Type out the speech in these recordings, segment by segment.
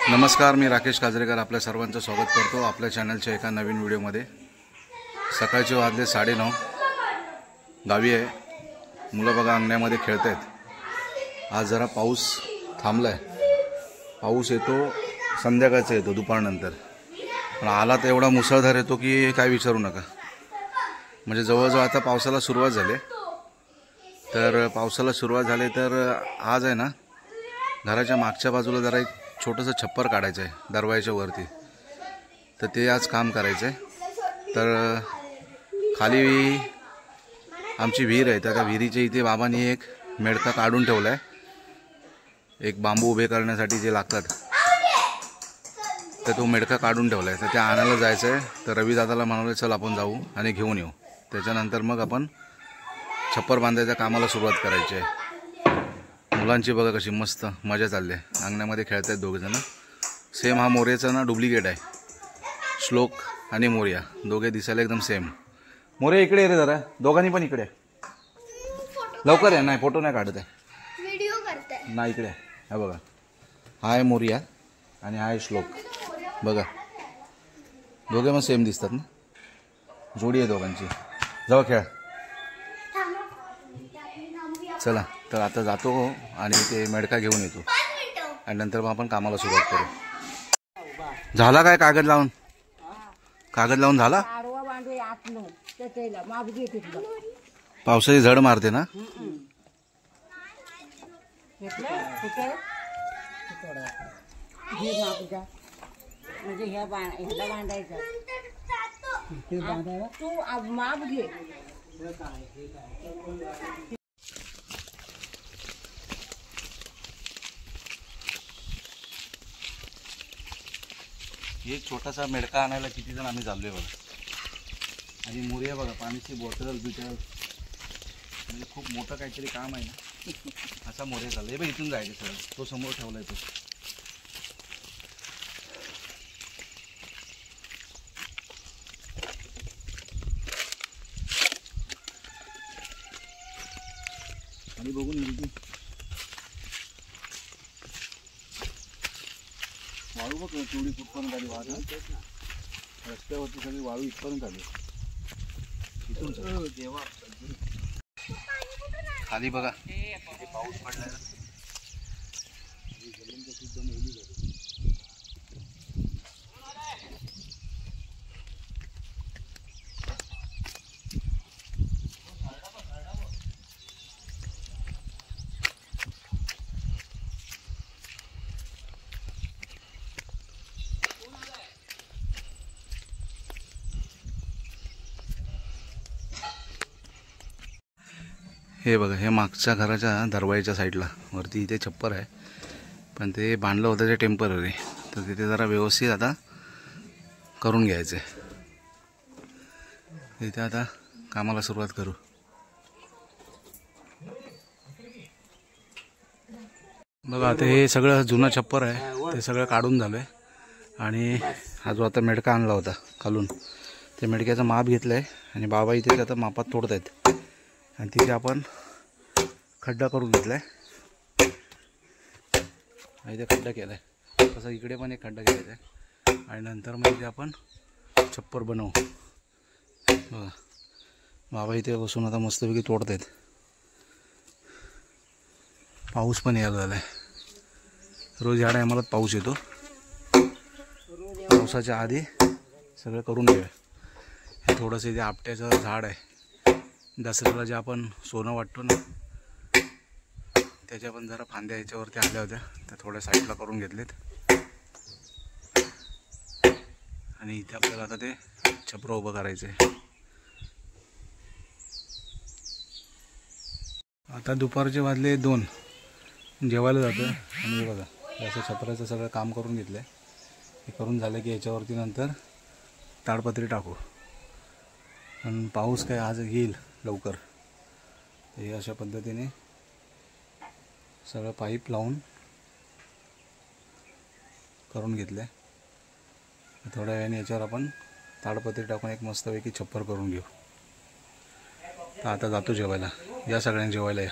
नमस्कार, मी राकेश काजरेकर आपल्या सर्वांचं स्वागत करतो आपल्या चॅनलच्या एका नवीन व्हिडिओमध्ये। सकाळचे वाजले 9:30, गावी आहे। मुलं बघा अंगण्यामध्ये खेळतायत। आज जरा पाऊस थांबलाय। पाऊस येतो संध्याकाळचा, येतो दुपारनंतर, पण आला तर एवढा मुसळधार येतो की काय विचारू नका। म्हणजे जवळजवळ आता पावसाला सुरुवात झाली। तर पावसाला सुरुवात झाली तर आज आहे ना, घराच्या मागच्या बाजूला जरा एक छोटंसं छप्पर काढायचं आहे दरवाजाच्या वरती, तर ते आज काम करायचं आहे। तर खाली आमची विहीर आहे, तर त्या विहिरीच्या इथे बाबांनी एक मेडका काढून ठेवला आहे। एक बांबू उभे करण्यासाठी जे लागतात, तर तो मेडका काढून ठेवला आहे। तर त्या आणायला जायचं आहे। तर रवी दादाला म्हणाले चल आपण जाऊ आणि घेऊन येऊ, त्याच्यानंतर मग आपण छप्पर बांधायच्या कामाला सुरुवात करायची आहे। मुलांची बघा कशी मस्त मजा चालली आहे, अंगणामध्ये खेळत आहेत दोघेजण। सेम हा मोर्याचा ना डुप्लिकेट आहे। श्लोक आणि मोर्या दोघे दिसायला एकदम सेम। मोर्या इकडे रे जरा, दोघांनी पण इकडे लवकर आहे। नाही फोटो नाही काढत आहे, व्हिडिओ करताय नाही इकडे हा बघा, हा आहे मोर्या आणि हा आहे श्लोक। बघा दोघे पण सेम दिसतात ना, जोडी आहे दोघांची। जाऊ खेळा, चला। तर आता जातो आणि ते मेडका घेऊन येतो आणि नंतर मग आपण कामाला सुरुवात करू। झाला काय कागद लावून? कागद लावून झाला? पावसाची झड मारते ना। एक छोटासा मेडका आणायला किती जण आम्ही चाललोय बघा। आणि मोर्या बघा, पाण्याची बॉटल बिटल, म्हणजे खूप मोठं काहीतरी काम आहे ना। असा मोर्या चाललाय बघ, इथून जायचं सर, तो समोर ठेवलाय तो। आणि बघून येईल वाळू बघ, तेवढी कुठपर्यंत आली वाढ, रस्त्यावरती सगळी वाळू इथपर्यंत आली। इथून देवा खाली बघा पाऊस पडलाय, जमीन तर सुद्धा ओली झाली। हे बघा, हे मागच्या घराच्या दरवाजाच्या साईडला वरती इथे छप्पर आहे, पण ते बांधलं होतं ते टेम्पररी, तर तिथे जरा व्यवस्थित आता करून घ्यायचं आहे। इथे आता कामाला सुरुवात करू। बघा आता हे सगळं जुनं छप्पर आहे, ते सगळं काढून झालं आहे। आणि हा जो आता मेडका आणला होता खालून, ते मेडक्याचं माप घेतलं आहे आणि बाबा इथे आता मापात तोडत आहेत। आणि तिथे आपण खड्डा करून घेतला आहे, इथे खड्डा केला आहे, तसं इकडे पण एक खड्डा केला आहे। आणि नंतर मग इथे आपण छप्पर बनवू। बघा बाबा इथे बसून आता मस्तपैकी तोडत आहेत। पाऊस पण यायला झाला आहे। रोज या टायमाला पाऊस येतो, पावसाच्या आधी सगळं करून घेऊया। हे थोडंसं इथे आपट्याचं झाड आहे, दसऱ्याला जे आपण सोनं वाटतो ना, त्याच्या पण जरा फांद्या याच्यावरती आल्या होत्या, त्या थोड्या साईडला करून घेतलेत। आणि इथे आपल्याला आता ते छप्पर उभं करायचं आहे। आता दुपारचे वाजले 2, जेवायला जातो। आणि बघा असं छपराचं सगळं काम करून घेतलं आहे। हे करून झालं की याच्यावरती नंतर ताडपत्री टाकू। पण पाऊस काय आज येईल लवकर, हे अशा पद्धतीने सगळं पाईप लावून करून घेतलं आहे। थोड्या वेळाने याच्यावर आपण ताडपत्री टाकून एक मस्तपैकी छप्पर करून घेऊ। तर आता जातो जेवायला, या सगळ्यांनी जेवायला या।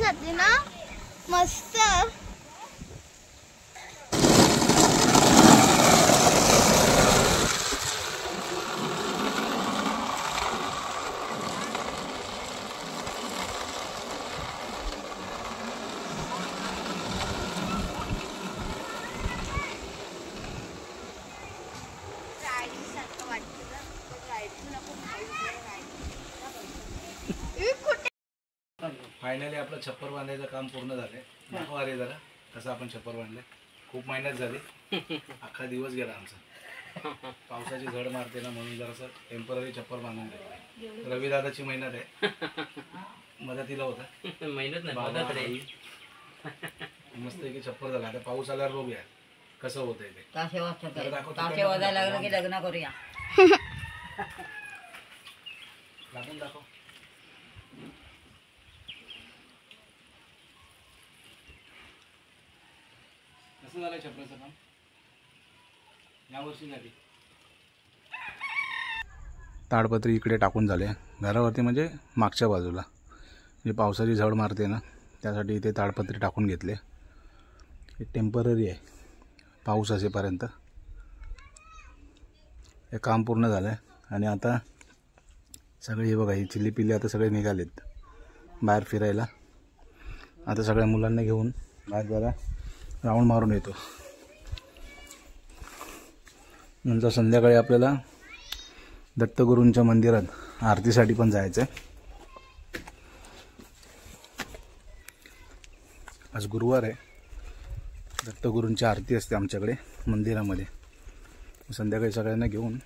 जाते ना मस्त. फायनली आपलं छप्पर बांधायचं काम पूर्ण झालंय. दाखवा रे जरा कसं आपण छप्पर बांधलंय. खूप मेहनत झाली, अख्खा दिवस गेला आमचा. पावसाची झड मारते ना म्हणून जरासं टेम्पररी छप्पर बांधून घेतलं. रवी दादाची मेहनत आहे, मदतीला होता. मेहनत नाही मस्त की छप्पर झाला. आता पाऊस आल्यावर बघूया कसं होतंय ते. ताशे वाजायला लागलं की लग्न करूया. लागून दाखव. कसं झालंय छपराचं काम यावर्षी झाली. ताडपत्री इकडे टाकून झाले घरावरती, म्हणजे मागच्या बाजूला जे पावसाची झड मारते ना त्यासाठी इथे ताडपत्री टाकून घेतले. हे टेम्पररी आहे पाऊस असेपर्यंत. हे काम पूर्ण झालं आहे आणि आता सगळे हे बघा ही चिल्ली पिल्ली आता सगळे निघालेत बाहेर फिरायला. आता सगळ्या मुलांना घेऊन बाहेर जरा राऊंड मारून येतो. नंतर संध्याकाळी आपल्याला दत्तगुरूंच्या मंदिरात आरतीसाठी पण जायचं आहे. आज गुरुवार आहे, दत्तगुरूंची आरती असते आमच्याकडे मंदिरामध्ये. संध्याकाळी सगळ्यांना घेऊन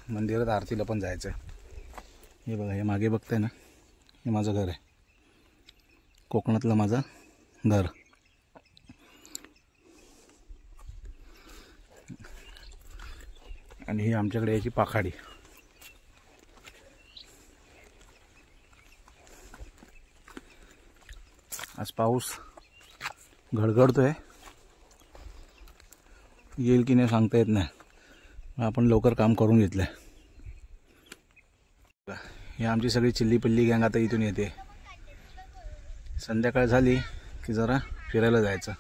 मंदिरात आरतीला पण जायचं आहे. हे बघा, हे मागे बघताय ना, हे माझं घर आहे, कोकणातलं माझं घर. आणि ही आमच्याकडे याची पाखाडी. आज पाऊस घडघडतोय, येईल की नाही सांगता येत नाही. आपण लवकर काम करून घेतलंय. ही आमची सगळी चिल्ली पिल्ली गँग आता इथून येते. संध्याकाळ झाली की जरा फिरायला जायचं.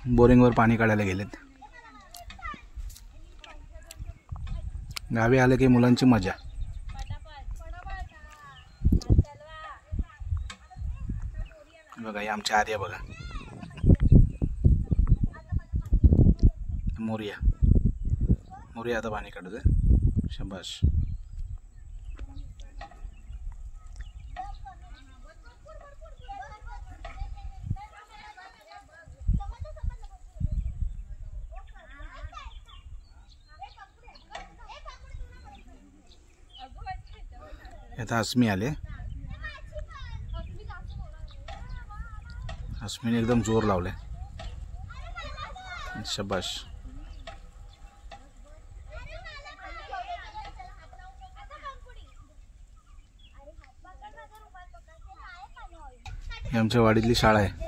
बोरिंगवर पाणी काढायला गेलेत. गावी आले की मुलांची मजा. बघा हे आमच्या आर्या बघा, मोरिया मोरिया आता पाणी काढतोय. शाबाश. आता अस्मी आले. अस्मीने एकदम जोर लावले. शाबाश. ही आमच्या वाडीतली शाळा आहे.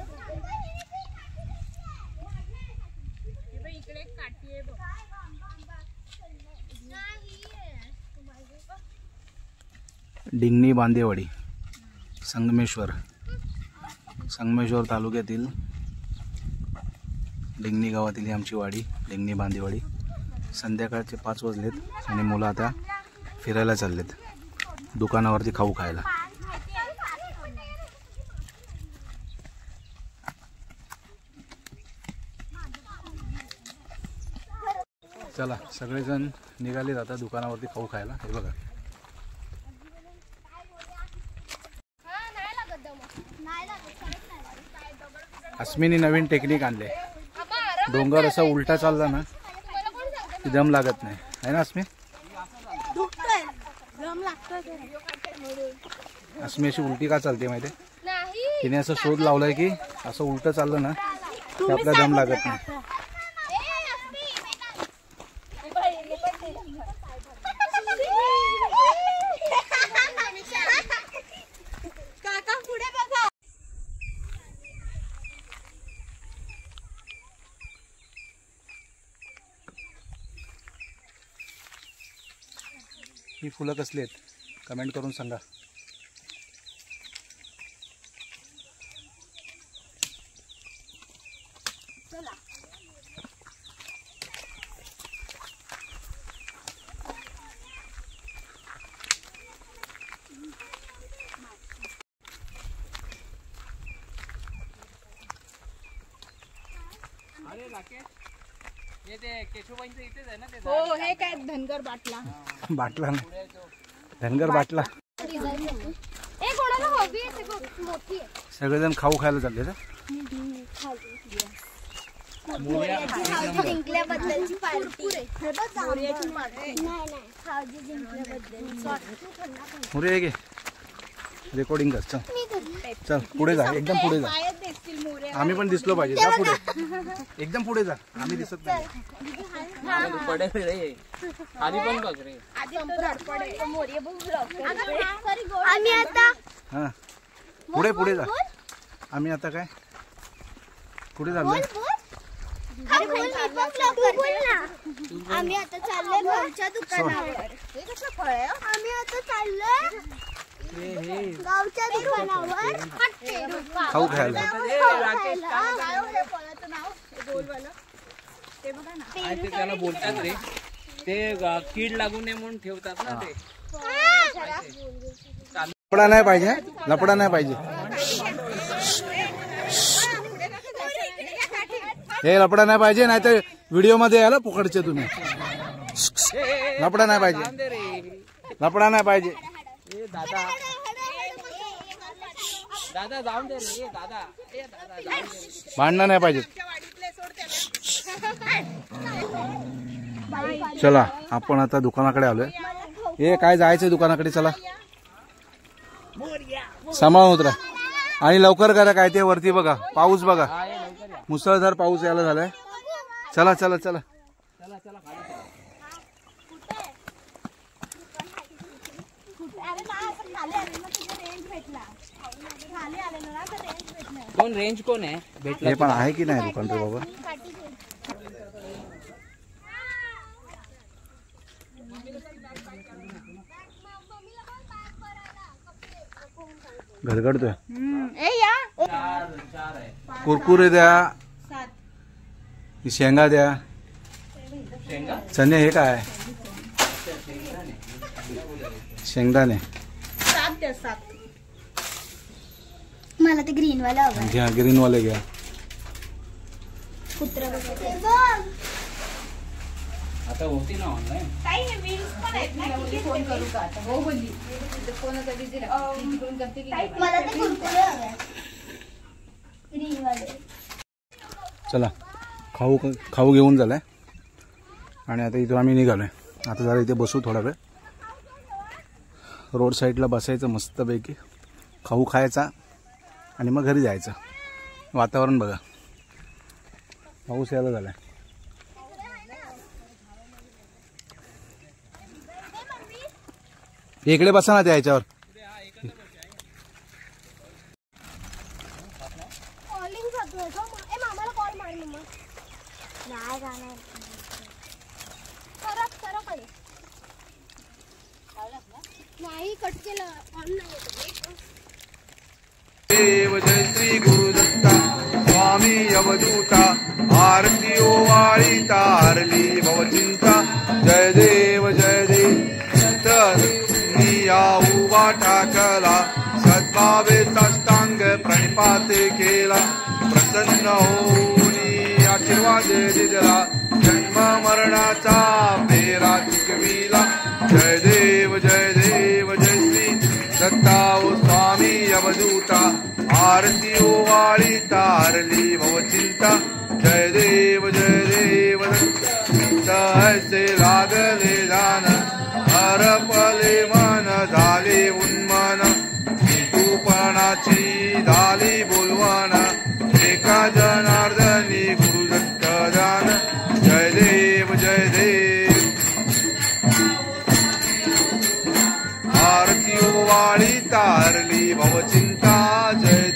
डिंगणी बांदेवाडी, संगमेश्वर तालुक्यातील डिंगणी गावातील ही आमची वाडी, डिंगणी बांदेवाडी. संध्याकाळचे 5 वाजलेत आणि मुलं आता फिरायला चाललेत दुकानावरती खाऊ खायला. चला सगळेजण निघालेत आता दुकानावरती खाऊ खायला. हे बघा अस्मिनी नवीन टेक्निक आणले. डोंगर असा उलटा चालला ना की दम लागत नाही, आहे ना अस्मी? अस्मी अशी उलटी का चालते माहिती आहे? तिने असं शोध लावलाय की असं उलट चाललं ना की आपला दम लागत नाही. ही फुलं कसली आहेत कमेंट करून सांगा. हो हे काय धनगर बाटला बाटला नाही, धनगर बाटला. ए कोणाला हवी आहे ते बघ, मोठी आहे. सगळेजण खाऊ खायला चालले ना. जिंकल्याबद्दलची पार्टी. नाही खावजी जिंकल्याबद्दल. मुरे घे रेकॉर्डिंग कर. चल चल पुढे जा, एकदम पुढे जा. आम्ही पण दिसलो पाहिजे. जा पुढे, एकदम पुढे जा. आम्ही दिसत नाही. आम्ही आता हा पुढे पुढे जा. आम्ही आता काय पुढे चाललोय. आम्ही आता चाललोय भाऊच्या दुकानावर. आम्ही आता चाललोय गावच्या दुकानावर खाऊ खायला. त्याला बोलतात रे, ते कीड लागू नये म्हणून ठेवतात ना ते. लपडा नाही पाहिजे, लपडा नाही पाहिजे. हे लपडा नाही पाहिजे, नाही तर व्हिडिओ मध्ये यायला पुकडचे तुम्ही. लपडा नाही पाहिजे, लपडा नाही पाहिजे. दादा जाऊन दे रे, दादा भांडणं नाही पाहिजे. चला आपण आता दुकानाकडे आलोय. हे काय जायचंय दुकानाकडे. चला सांभाळून उतरा आणि लवकर करा. काय ते वरती बघा, पाऊस बघा, मुसळधार पाऊस यायला झालाय. चला चला चला. कोण रेंज कोण आहे भेटला. हे पण आहे की नाही दुकान रे बाबा. गडगडतोय. कुरकुरे द्या, शेंगा द्या. चणे हे काय शेंगदाणे. मला ते ग्रीन वाला हवं. घ्या ग्रीन वाले घ्या. कुत्रा आता होती ना ऑनलाईन. मला ते कुरकुरे हवे ग्रीन वाले. चला खाऊ खाऊ घेऊन झालाय आणि आता इथून आम्ही निघालोय. आता जरा इथे बसू थोडा वेळ. रोड साईडला बसायचं मस्तपैकी, खाऊ खायचा आणि मग घरी जायचं. वातावरण बघा, पाऊस यायला झालाय. इकडे बसा ना त्या ह्याच्यावर. कॉलिंग करतोय का? ए मामाला कॉल मार मम्मा. नाही जाणार. करा काय नाही कट केलं ऑन नाही. देव जय श्री गुरुदत्ता स्वामी अवधूता आरती ओवाळीता हरली भवचिंता. जय देव जय देव निया उभा टाकला सद्भावे साष्टांग प्रणिपाते केला. प्रसन्न होऊनी आशीर्वाद दिला जन्म मरणाचा फेरा चुकविला. जय देव जय देव जय श्री दत्ता ओ स्वामी अवधूता आरती ओवाळीता हरली भवचिंता. जय देव ऐसे लागले जान हरपले मन झाले उन्मन. तूपणाची झाली बोलवण एका जनार्दनी गुरुदत्त दान. जय देव जय देव. आरती ओवाळीता हरली भवचिंता. जय